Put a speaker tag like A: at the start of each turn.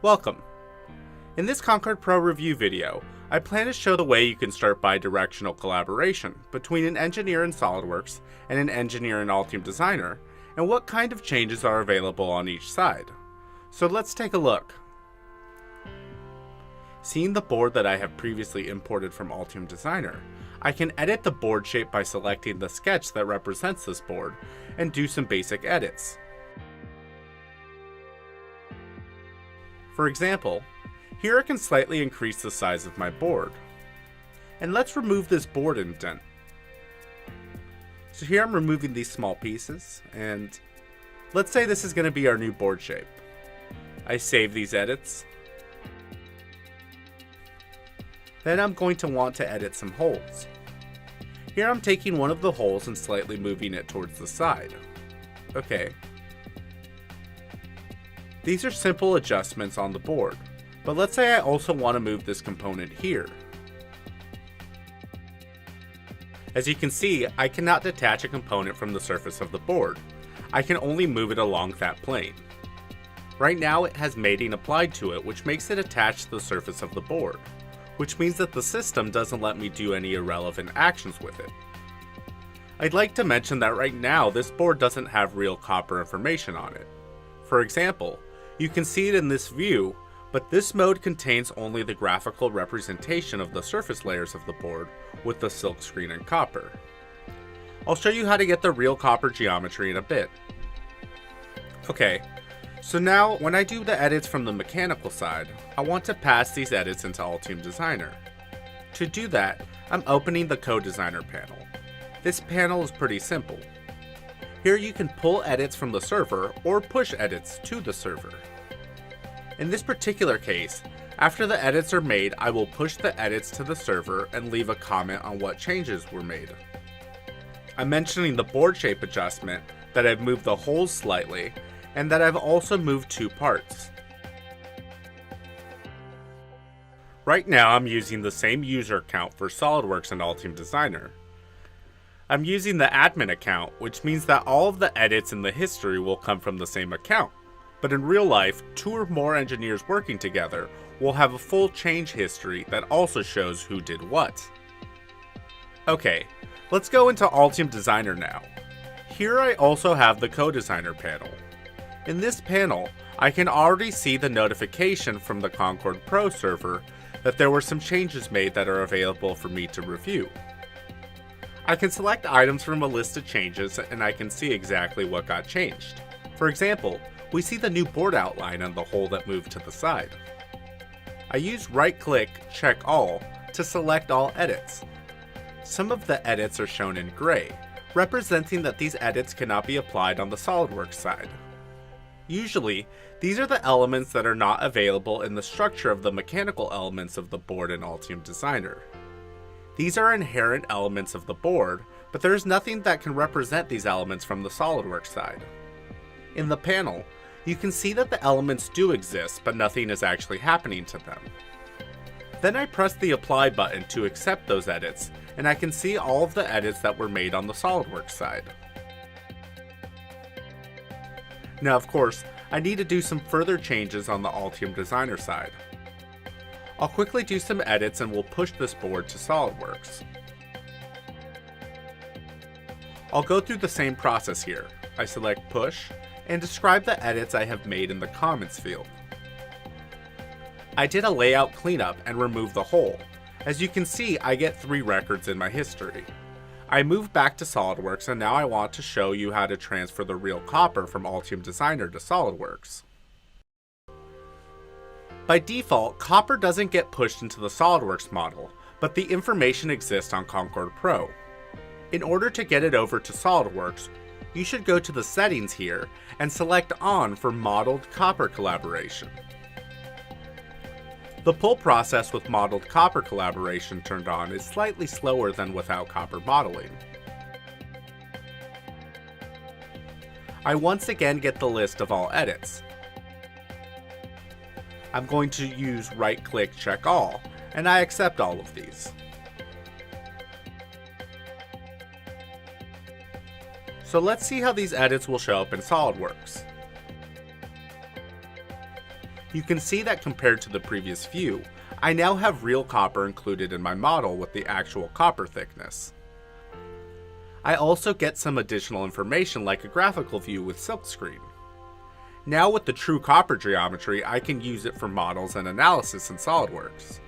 A: Welcome! In this Concord Pro review video, I plan to show the way you can start bi-directional collaboration between an engineer in SolidWorks and an engineer in Altium Designer, and what kind of changes are available on each side. So let's take a look. Seeing the board that I have previously imported from Altium Designer, I can edit the board shape by selecting the sketch that represents this board and do some basic edits. For example, here I can slightly increase the size of my board. And let's remove this board indent. So here I'm removing these small pieces, and let's say this is going to be our new board shape. I save these edits. Then I'm going to want to edit some holes. Here I'm taking one of the holes and slightly moving it towards the side. Okay. These are simple adjustments on the board, but let's say I also want to move this component here. As you can see, I cannot detach a component from the surface of the board. I can only move it along that plane. Right now it has mating applied to it, which makes it attached to the surface of the board, which means that the system doesn't let me do any irrelevant actions with it. I'd like to mention that right now this board doesn't have real copper information on it. For example, you can see it in this view, but this mode contains only the graphical representation of the surface layers of the board with the silk screen and copper. I'll show you how to get the real copper geometry in a bit. Okay, so now when I do the edits from the mechanical side, I want to pass these edits into Altium Designer. To do that, I'm opening the Co-Designer panel. This panel is pretty simple. Here you can pull edits from the server or push edits to the server. In this particular case, after the edits are made, I will push the edits to the server and leave a comment on what changes were made. I'm mentioning the board shape adjustment, that I've moved the holes slightly, and that I've also moved two parts. Right now I'm using the same user account for SolidWorks and Altium Designer. I'm using the admin account, which means that all of the edits in the history will come from the same account. But in real life, two or more engineers working together will have a full change history that also shows who did what. Okay, let's go into Altium Designer now. Here I also have the Co-Designer panel. In this panel, I can already see the notification from the Concord Pro server that there were some changes made that are available for me to review. I can select items from a list of changes and I can see exactly what got changed. For example, we see the new board outline on the hole that moved to the side. I use right-click, check all, to select all edits. Some of the edits are shown in gray, representing that these edits cannot be applied on the SolidWorks side. Usually, these are the elements that are not available in the structure of the mechanical elements of the board in Altium Designer. These are inherent elements of the board, but there is nothing that can represent these elements from the SolidWorks side. In the panel, you can see that the elements do exist, but nothing is actually happening to them. Then I press the Apply button to accept those edits, and I can see all of the edits that were made on the SolidWorks side. Now of course, I need to do some further changes on the Altium Designer side. I'll quickly do some edits and we'll push this board to SolidWorks. I'll go through the same process here. I select Push, and describe the edits I have made in the comments field. I did a layout cleanup and removed the hole. As you can see, I get 3 records in my history. I moved back to SolidWorks and now I want to show you how to transfer the real copper from Altium Designer to SolidWorks. By default, copper doesn't get pushed into the SolidWorks model, but the information exists on Concord Pro. In order to get it over to SolidWorks, you should go to the settings here and select On for Modeled Copper Collaboration. The pull process with Modeled Copper Collaboration turned on is slightly slower than without copper modeling. I once again get the list of all edits. I'm going to use right-click Check All, and I accept all of these. So let's see how these edits will show up in SolidWorks. You can see that compared to the previous view, I now have real copper included in my model with the actual copper thickness. I also get some additional information like a graphical view with silkscreen. Now with the true copper geometry, I can use it for models and analysis in SolidWorks.